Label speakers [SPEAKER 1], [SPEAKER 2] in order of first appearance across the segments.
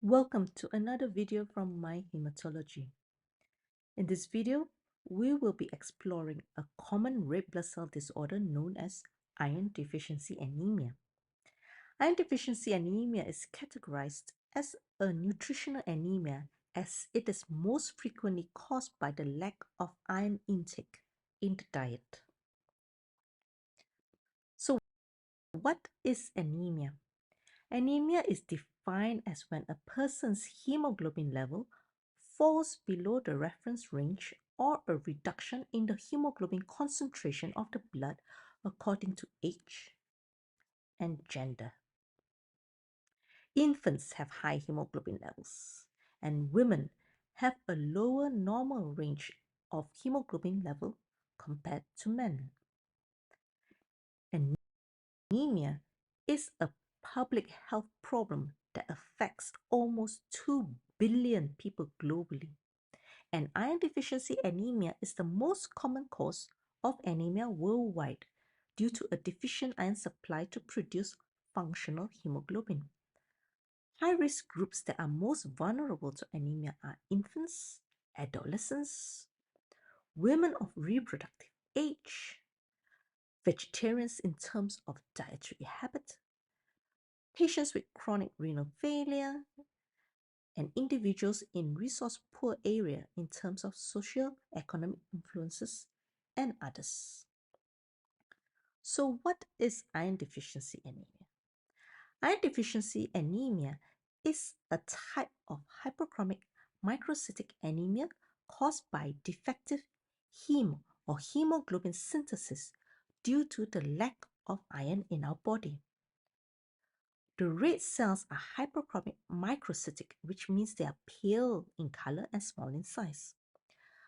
[SPEAKER 1] Welcome to another video from My Hematology. In this video, we will be exploring a common red blood cell disorder known as iron deficiency anemia. Iron deficiency anemia is categorized as a nutritional anemia as it is most frequently caused by the lack of iron intake in the diet. So, what is anemia? Anemia is defined as when a person's hemoglobin level falls below the reference range or a reduction in the hemoglobin concentration of the blood according to age and gender. Infants have high hemoglobin levels, and women have a lower normal range of hemoglobin level compared to men. Anemia is a public health problem that affects almost 2 billion people globally. And iron deficiency anemia is the most common cause of anemia worldwide due to a deficient iron supply to produce functional hemoglobin. High-risk groups that are most vulnerable to anemia are infants, adolescents, women of reproductive age, vegetarians in terms of dietary habit, patients with chronic renal failure, and individuals in resource-poor area in terms of socio-economic influences and others. So what is iron deficiency anemia? Iron deficiency anemia is a type of hyperchromic microcytic anemia caused by defective heme or hemoglobin synthesis due to the lack of iron in our body. The red cells are hyperchromic microcytic, which means they are pale in color and small in size.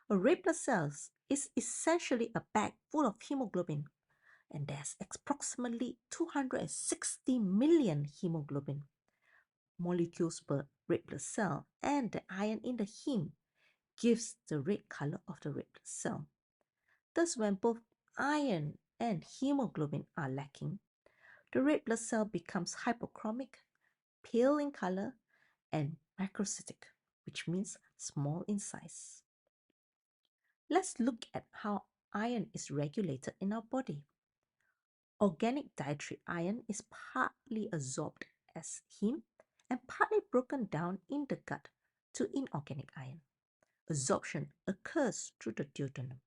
[SPEAKER 1] A red blood cell is essentially a bag full of hemoglobin, and there's approximately 260 million hemoglobin molecules per red blood cell, and the iron in the heme gives the red color of the red blood cell. Thus, when both iron and hemoglobin are lacking, the red blood cell becomes hypochromic, pale in color, and macrocytic, which means small in size. Let's look at how iron is regulated in our body. Organic dietary iron is partly absorbed as heme and partly broken down in the gut to inorganic iron. Absorption occurs through the duodenum.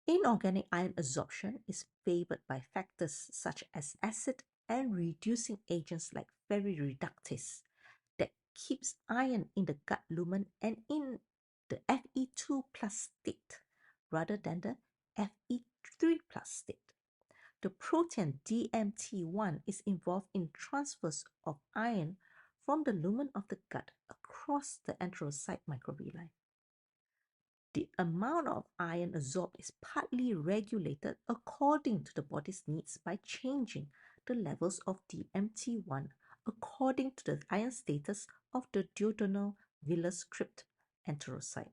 [SPEAKER 1] Inorganic iron absorption is favored by factors such as acid and reducing agents like ferrireductase that keeps iron in the gut lumen and in the Fe2 plus state rather than the Fe3 plus state. The protein DMT1 is involved in transfers of iron from the lumen of the gut across the enterocyte microvilli. The amount of iron absorbed is partly regulated according to the body's needs by changing the levels of DMT1 according to the iron status of the duodenal villus crypt enterocyte.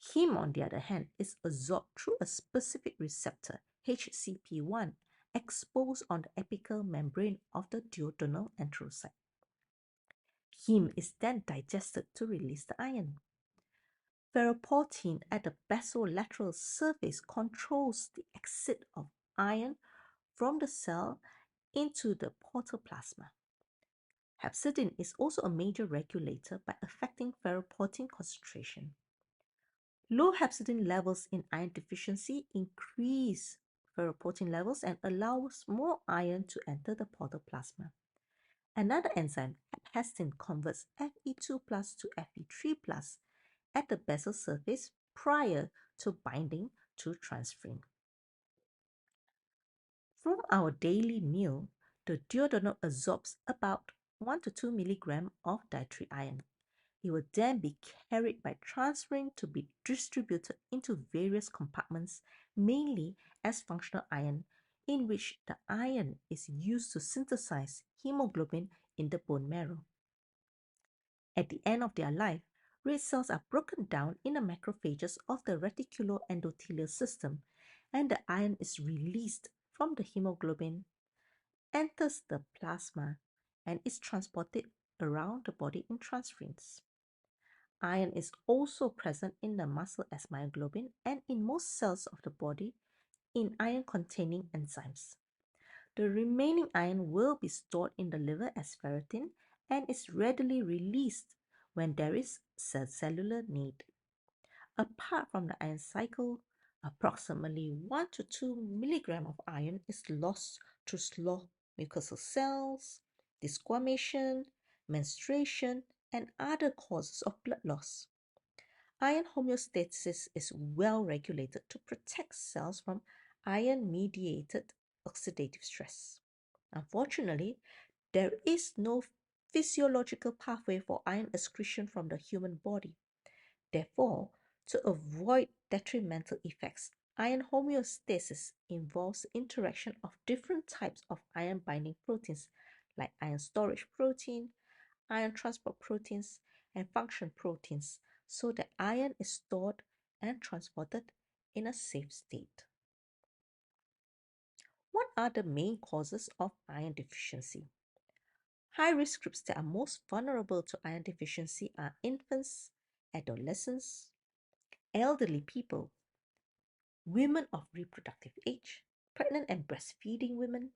[SPEAKER 1] Heme, on the other hand, is absorbed through a specific receptor, HCP1, exposed on the apical membrane of the duodenal enterocyte. Heme is then digested to release the iron. Ferroportin at the basolateral surface controls the exit of iron from the cell into the portal plasma. Hepcidin is also a major regulator by affecting ferroportin concentration. Low hepcidin levels in iron deficiency increase ferroportin levels and allows more iron to enter the portal plasma. Another enzyme, hepcidin, converts Fe2 plus to Fe3 plus at the basal surface prior to binding to transferrin. From our daily meal, the duodenum absorbs about 1 to 2 mg of dietary iron. It will then be carried by transferrin to be distributed into various compartments, mainly as functional iron, in which the iron is used to synthesize hemoglobin in the bone marrow. At the end of their life, red cells are broken down in the macrophages of the reticuloendothelial system, and the iron is released from the hemoglobin, enters the plasma, and is transported around the body in transference. Iron is also present in the muscle as myoglobin and in most cells of the body in iron containing enzymes. The remaining iron will be stored in the liver as ferritin and is readily released when there is cellular need. Apart from the iron cycle, approximately 1 to 2 milligram of iron is lost through slough mucosal cells, desquamation, menstruation, and other causes of blood loss. Iron homeostasis is well regulated to protect cells from iron mediated oxidative stress. Unfortunately, there is no physiological pathway for iron excretion from the human body. Therefore, to avoid detrimental effects, iron homeostasis involves the interaction of different types of iron binding proteins like iron storage protein, iron transport proteins, and function proteins so that iron is stored and transported in a safe state. What are the main causes of iron deficiency? High risk groups that are most vulnerable to iron deficiency are infants, adolescents, elderly people, women of reproductive age, pregnant and breastfeeding women,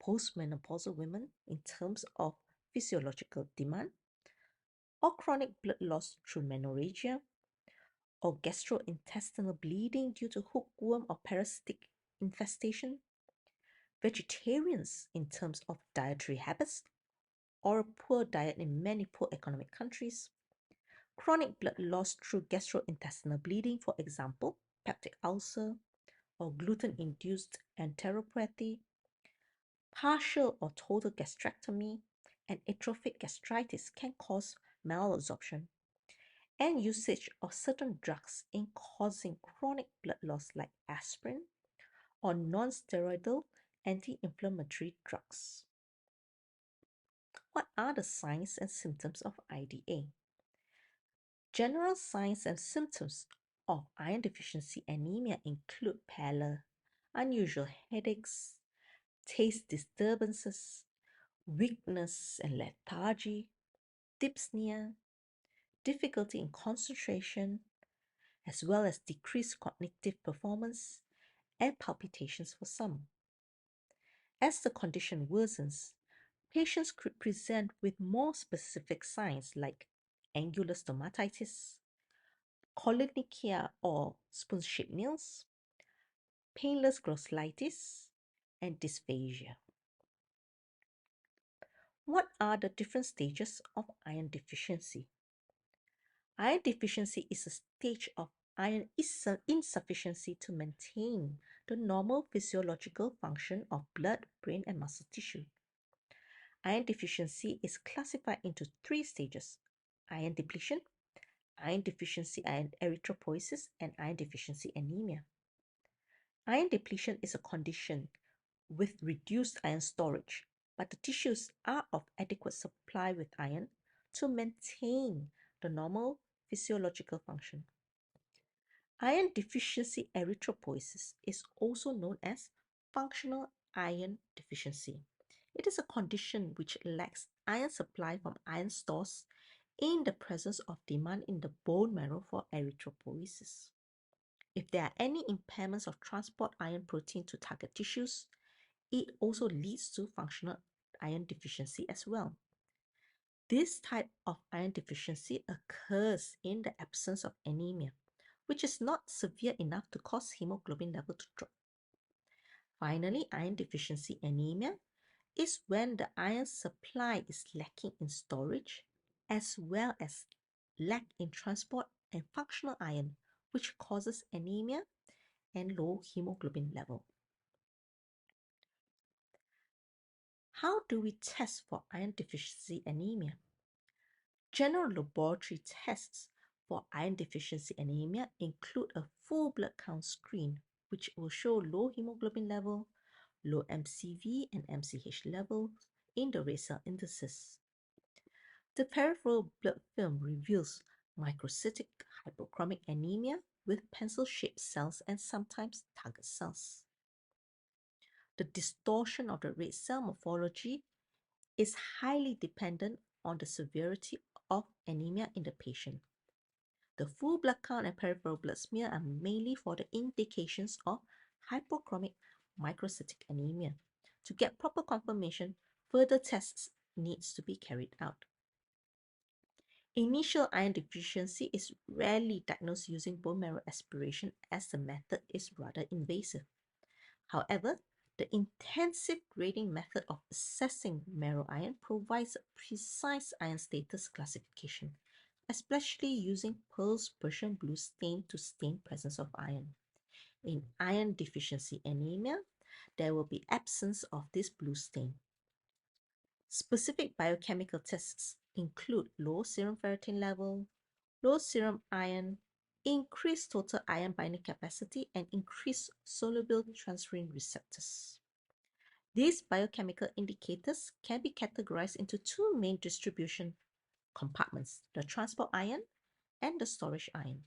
[SPEAKER 1] postmenopausal women in terms of physiological demand, or chronic blood loss through menorrhagia, or gastrointestinal bleeding due to hookworm or parasitic infestation, vegetarians in terms of dietary habits, or a poor diet in many poor economic countries, chronic blood loss through gastrointestinal bleeding, for example, peptic ulcer, or gluten-induced enteropathy, partial or total gastrectomy, and atrophic gastritis can cause malabsorption, and usage of certain drugs in causing chronic blood loss like aspirin or non-steroidal anti-inflammatory drugs. What are the signs and symptoms of IDA? General signs and symptoms of iron deficiency anemia include pallor, unusual headaches, taste disturbances, weakness and lethargy, dyspnea, difficulty in concentration, as well as decreased cognitive performance and palpitations for some. As the condition worsens, patients could present with more specific signs like angular stomatitis, colinica or spoon-shaped nails, painless glossitis, and dysphagia. What are the different stages of iron deficiency? Iron deficiency is a stage of iron insufficiency to maintain the normal physiological function of blood, brain, and muscle tissue. Iron deficiency is classified into three stages: iron depletion, iron deficiency and erythropoiesis, and iron deficiency anemia. Iron depletion is a condition with reduced iron storage, but the tissues are of adequate supply with iron to maintain the normal physiological function. Iron deficiency erythropoiesis is also known as functional iron deficiency. It is a condition which lacks iron supply from iron stores in the presence of demand in the bone marrow for erythropoiesis. If there are any impairments of transport iron protein to target tissues, it also leads to functional iron deficiency as well. This type of iron deficiency occurs in the absence of anemia, which is not severe enough to cause hemoglobin level to drop. Finally, iron deficiency anemia is when the iron supply is lacking in storage as well as lack in transport and functional iron, which causes anemia and low hemoglobin level. How do we test for iron deficiency anemia? General laboratory tests for iron deficiency anemia include a full blood count screen, which will show low hemoglobin level, low MCV and MCH levels in the red cell indices. The peripheral blood film reveals microcytic hypochromic anemia with pencil-shaped cells and sometimes target cells. The distortion of the red cell morphology is highly dependent on the severity of anemia in the patient. The full blood count and peripheral blood smear are mainly for the indications of hypochromic microcytic anemia. To get proper confirmation, further tests needs to be carried out. Initial iron deficiency is rarely diagnosed using bone marrow aspiration as the method is rather invasive. However, the intensive grading method of assessing marrow iron provides a precise iron status classification, especially using Pearl's Persian blue stain to stain presence of iron. In iron deficiency anemia, there will be absence of this blue stain. Specific biochemical tests include low serum ferritin level, low serum iron, increased total iron binding capacity, and increased soluble transferrin receptors. These biochemical indicators can be categorized into two main distribution compartments, the transport iron and the storage iron.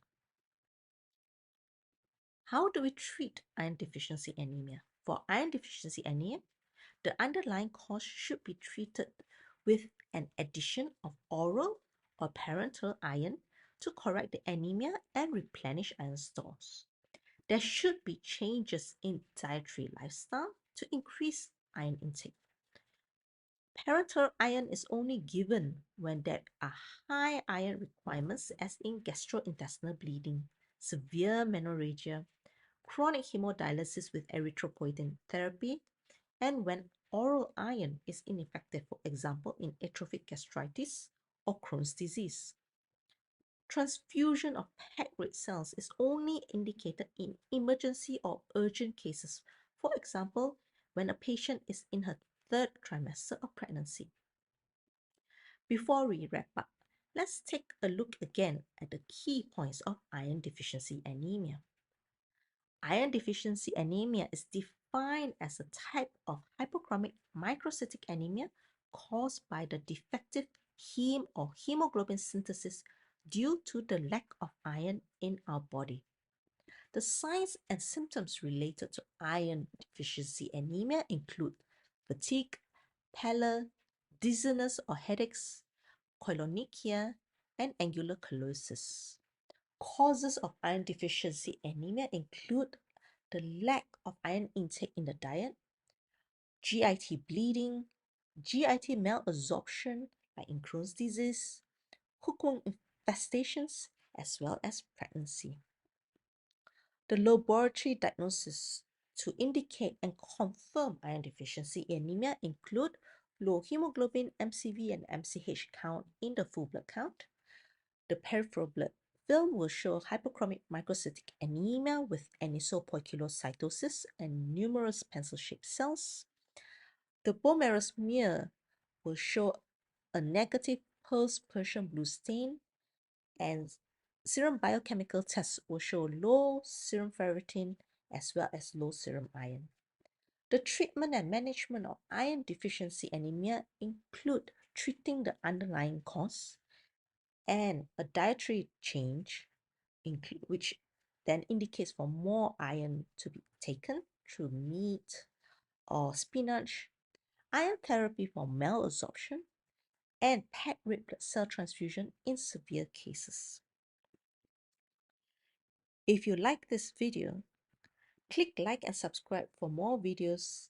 [SPEAKER 1] How do we treat iron deficiency anemia? For iron deficiency anemia, the underlying cause should be treated with an addition of oral or parenteral iron to correct the anemia and replenish iron stores. There should be changes in dietary lifestyle to increase iron intake. Parenteral iron is only given when there are high iron requirements, as in gastrointestinal bleeding, severe menorrhagia, chronic hemodialysis with erythropoietin therapy, and when oral iron is ineffective, for example, in atrophic gastritis or Crohn's disease. Transfusion of packed red cells is only indicated in emergency or urgent cases, for example, when a patient is in her third trimester of pregnancy. Before we wrap up, let's take a look again at the key points of iron deficiency anemia. Iron deficiency anemia is defined as a type of hypochromic microcytic anemia caused by the defective heme or hemoglobin synthesis due to the lack of iron in our body. The signs and symptoms related to iron deficiency anemia include fatigue, pallor, dizziness or headaches, koilonychia, and angular chelosis. Causes of iron deficiency anemia include the lack of iron intake in the diet, GIT bleeding, GIT malabsorption like in Crohn's disease, hookworm infestations, as well as pregnancy. The laboratory diagnosis to indicate and confirm iron deficiency anemia include low hemoglobin, MCV, and MCH count in the full blood count. The peripheral blood film will show hypochromic microcytic anemia with anisopoikilocytosis and numerous pencil-shaped cells. The bone marrow smear will show a negative Pearl's Persian blue stain, and serum biochemical tests will show low serum ferritin as well as low serum iron. The treatment and management of iron deficiency anemia include treating the underlying cause and a dietary change, which then indicates for more iron to be taken through meat or spinach, iron therapy for malabsorption, and packed red blood cell transfusion in severe cases. If you like this video, click like and subscribe for more videos,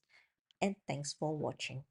[SPEAKER 1] and thanks for watching.